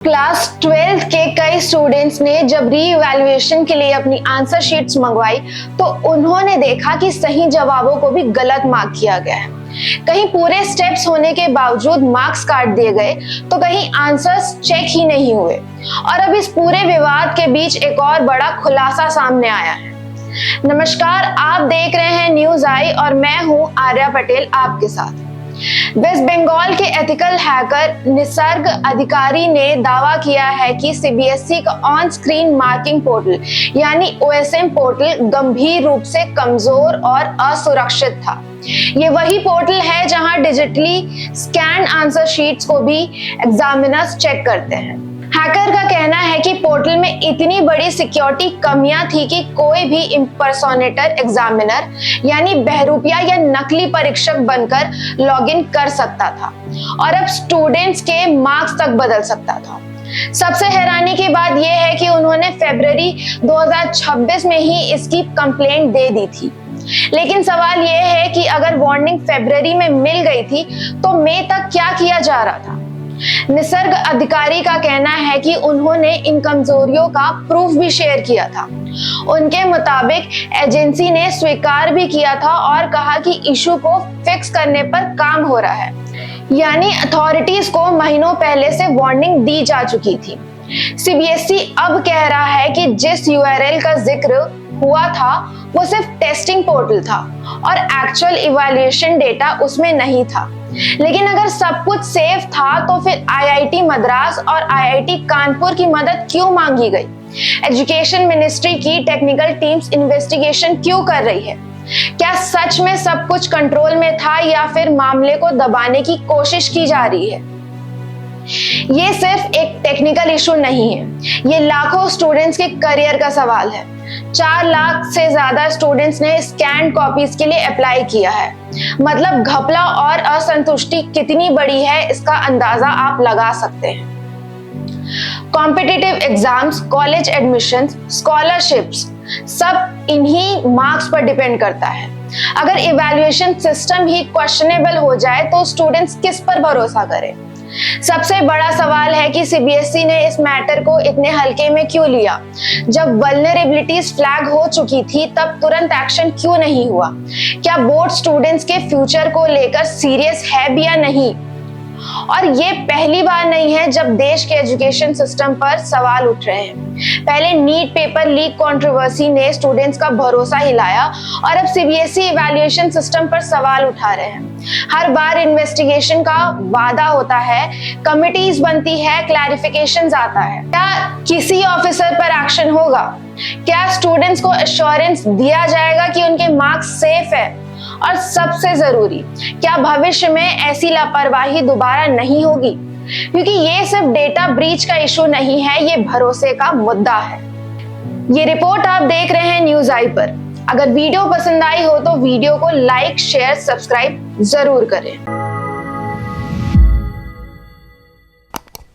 Class 12th के कई students ने जब री इवैल्यूएशन के लिए अपनी आंसर शीट्स मंगवाई तो उन्होंने देखा कि सही जवाबों को भी गलत मार्क किया गया है। कहीं पूरे स्टेप्स होने के बावजूद मार्क्स काट दिए गए तो कहीं आंसर्स चेक ही नहीं हुए। और अब इस पूरे विवाद के बीच एक और बड़ा खुलासा सामने आया है। नमस्कार, आप देख रहे हैं न्यूज आई और मैं हूं आर्या पटेल आपके साथ। वेस्ट बंगाल के एथिकल हैकर निसर्ग अधिकारी ने दावा किया है कि सीबीएसई का ऑन स्क्रीन मार्किंग पोर्टल यानी OSM पोर्टल गंभीर रूप से कमजोर और असुरक्षित था। ये वही पोर्टल है जहां डिजिटली स्कैन आंसर शीट्स को भी एग्जामिनर्स चेक करते हैं। हैकर का कहना है कि पोर्टल में इतनी बड़ी सिक्योरिटी कमियां थी कि कोई भी इम्पर्सोनेटर एग्जामिनर यानी बहरूपिया या नकली परीक्षक बनकर लॉगिन कर सकता था और अब स्टूडेंट्स के मार्क्स तक बदल सकता था। सबसे हैरानी की बात यह है कि उन्होंने फरवरी 2026 में ही इसकी कंप्लेंट दे दी थी। लेकिन सवाल यह है कि अगर वार्निंग फरवरी में मिल गई थी तो मई तक क्या किया जा रहा था। निसर्ग अधिकारी का कहना है कि उन्होंने इन कमजोरियों का प्रूफ भी शेयर किया था। उनके मुताबिक एजेंसी ने स्वीकार भी किया था और कहा कि इशू को फिक्स करने पर काम हो रहा है, यानी अथॉरिटीज को महीनों पहले से वार्निंग दी जा चुकी थी। सीबीएसई अब कह रहा है कि जिस यूआरएल का जिक्र हुआ था वो सिर्फ टेस्टिंग पोर्टल था और एक्चुअल इवैल्यूएशन डेटा उसमें नहीं था। लेकिन अगर सब कुछ सेफ था तो फिर आईआईटी मद्रास और आईआईटी कानपुर की मदद क्यों मांगी गई? एजुकेशन मिनिस्ट्री की टेक्निकल टीम्स इन्वेस्टिगेशन क्यों कर रही है? क्या सच में सब कुछ कंट्रोल में था या फिर मामले को दबाने की कोशिश की जा रही है? ये सिर्फ एक टेक्निकल इशू नहीं है, ये लाखों स्टूडेंट्स के करियर का सवाल है। 4 लाख से ज्यादा स्टूडेंट्स ने स्कैन कॉपीज के लिए अप्लाई किया है। मतलब घपला और असंतुष्टि कितनी बड़ी है इसका अंदाजा आप लगा सकते हैं। Competitive exams, college admissions, scholarships सब इन्हीं मार्क्स पर डिपेंड करता है। अगर इवैल्यूएशन सिस्टम ही क्वेश्चनेबल हो जाए तो स्टूडेंट्स किस पर भरोसा करें? सबसे बड़ा सवाल है कि सीबीएसई ने इस मैटर को इतने हल्के में क्यों लिया? जब वल्नरेबिलिटीज फ्लैग हो चुकी थी तब तुरंत एक्शन क्यों नहीं हुआ? क्या बोर्ड स्टूडेंट्स के फ्यूचर को लेकर सीरियस है भी या नहीं? और ये पहली बार नहीं है जब देश के एजुकेशन सिस्टम पर सवाल उठ रहे हैं। पहले नीट पेपर लीक कंट्रोवर्सी ने स्टूडेंट्स का भरोसा हिलाया और अब सीबीएसई इवैल्यूएशन सिस्टम पर सवाल उठा रहे हैं। हर बार इन्वेस्टिगेशन का वादा होता है, कमिटीज बनती है, क्लैरिफिकेशंस आता है। क्या किसी ऑफिसर पर एक्शन होगा? क्या स्टूडेंट्स को एश्योरेंस दिया जाएगा कि उनके मार्क्स सेफ है? और सबसे जरूरी, क्या भविष्य में ऐसी लापरवाही दोबारा नहीं होगी? क्योंकि ये सिर्फ डेटा ब्रीच का इशू नहीं है, ये भरोसे का मुद्दा है। ये रिपोर्ट आप देख रहे हैं न्यूज आई पर। अगर वीडियो पसंद आई हो तो वीडियो को लाइक, शेयर, सब्सक्राइब जरूर करें।